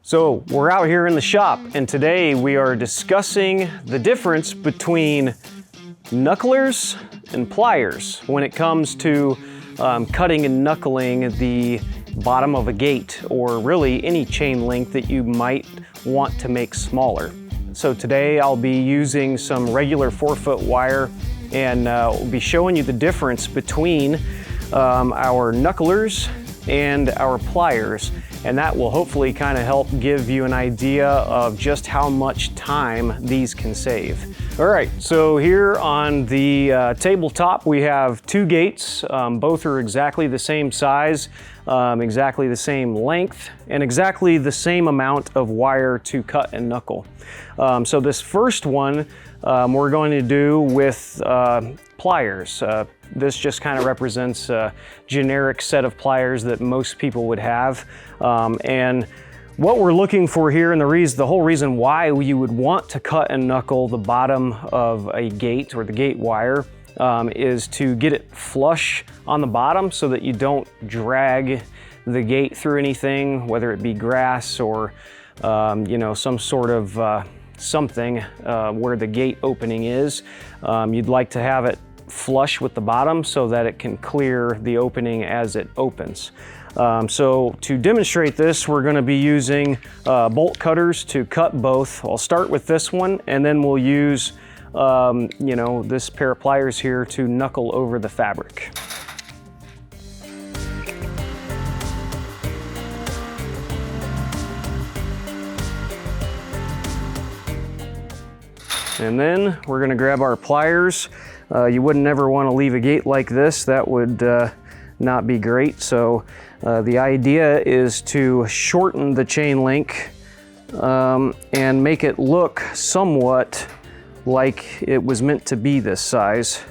So we're out here in the shop, and today we are discussing the difference between knucklers and pliers when it comes to cutting and knuckling the bottom of a gate, or really any chain link that you might want to make smaller. So today I'll be using some regular 4-foot wire, and we'll be showing you the difference between our knucklers and our pliers, and that will hopefully kind of help give you an idea of just how much time these can save. All right, so here on the tabletop we have two gates. Both are exactly the same size, exactly the same length, and exactly the same amount of wire to cut and knuckle. So this first one we're going to do with pliers. This just kind of represents a generic set of pliers that most people would have. And what we're looking for here, and the whole reason why you would want to cut and knuckle the bottom of a gate or the gate wire is to get it flush on the bottom so that you don't drag the gate through anything, whether it be grass or some sort of something where the gate opening is. You'd like to have it flush with the bottom so that it can clear the opening as it opens. So to demonstrate this, we're going to be using bolt cutters to cut both. I'll start with this one, and then we'll use this pair of pliers here to knuckle over the fabric. And then we're going to grab our pliers. You wouldn't ever want to leave a gate like this. That would not be great. So the idea is to shorten the chain link and make it look somewhat like it was meant to be this size.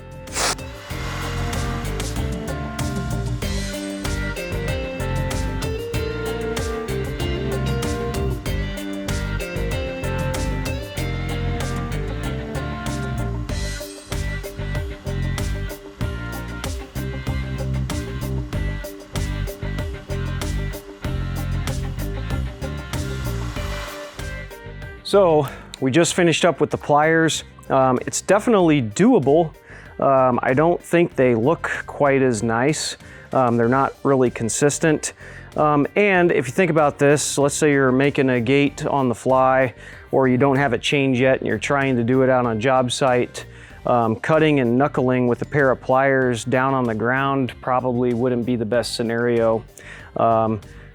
So we just finished up with the pliers. It's definitely doable. I don't think they look quite as nice. They're not really consistent. And if you think about this, let's say you're making a gate on the fly, or you don't have it chained yet and you're trying to do it out on a job site, cutting and knuckling with a pair of pliers down on the ground probably wouldn't be the best scenario.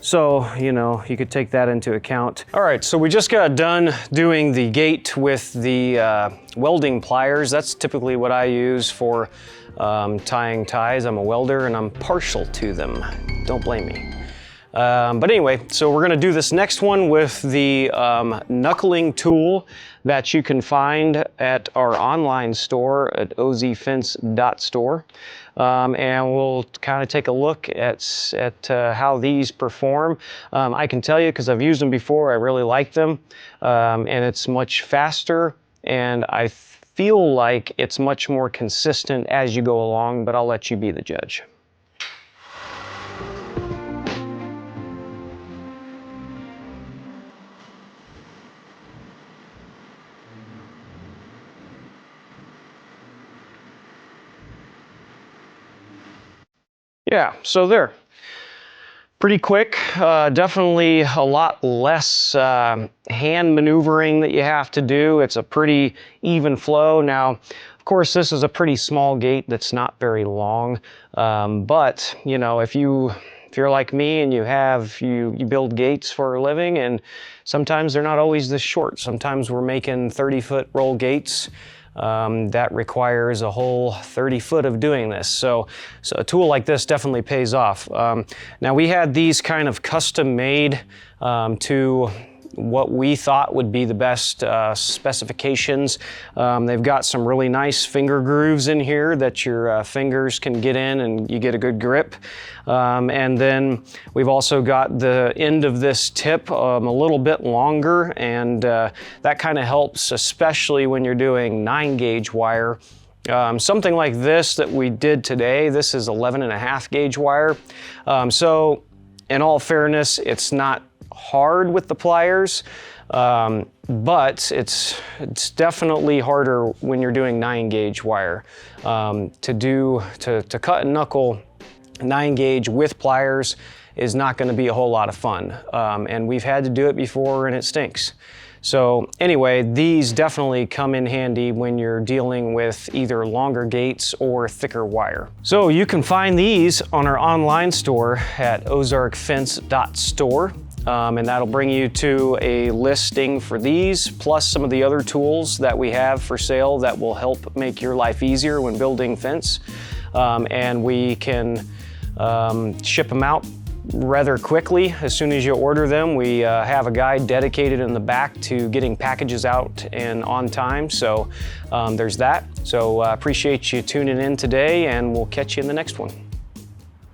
So, you could take that into account. All right, so we just got done doing the gate with the welding pliers. That's typically what I use for tying ties. I'm a welder and I'm partial to them. Don't blame me. But anyway, so we're gonna do this next one with the knuckling tool that you can find at our online store at ozfence.store. And we'll kind of take a look at how these perform. I can tell you, because I've used them before, I really like them. And it's much faster, and I feel like it's much more consistent as you go along, but I'll let you be the judge. Yeah, so there. Pretty quick, definitely a lot less hand maneuvering that you have to do. It's a pretty even flow. Now, of course, this is a pretty small gate that's not very long, but if you're like me and you build gates for a living, and sometimes they're not always this short. Sometimes we're making 30-foot roll gates. That requires a whole 30 foot of doing this. So a tool like this definitely pays off. Now we had these kind of custom made to what we thought would be the best specifications. They've got some really nice finger grooves in here that your fingers can get in and you get a good grip. And then we've also got the end of this tip a little bit longer, and that kind of helps, especially when you're doing 9-gauge wire. Something like this that we did today, this is 11.5 gauge wire. So in all fairness, it's not hard with the pliers, but it's definitely harder when you're doing 9-gauge wire. To cut and knuckle 9-gauge with pliers is not going to be a whole lot of fun, and we've had to do it before and it stinks. So anyway, these definitely come in handy when you're dealing with either longer gates or thicker wire. So you can find these on our online store at ozarkfence.store. And that'll bring you to a listing for these, plus some of the other tools that we have for sale that will help make your life easier when building fence. And we can ship them out rather quickly. As soon as you order them, we have a guy dedicated in the back to getting packages out and on time. So there's that. So appreciate you tuning in today, and we'll catch you in the next one.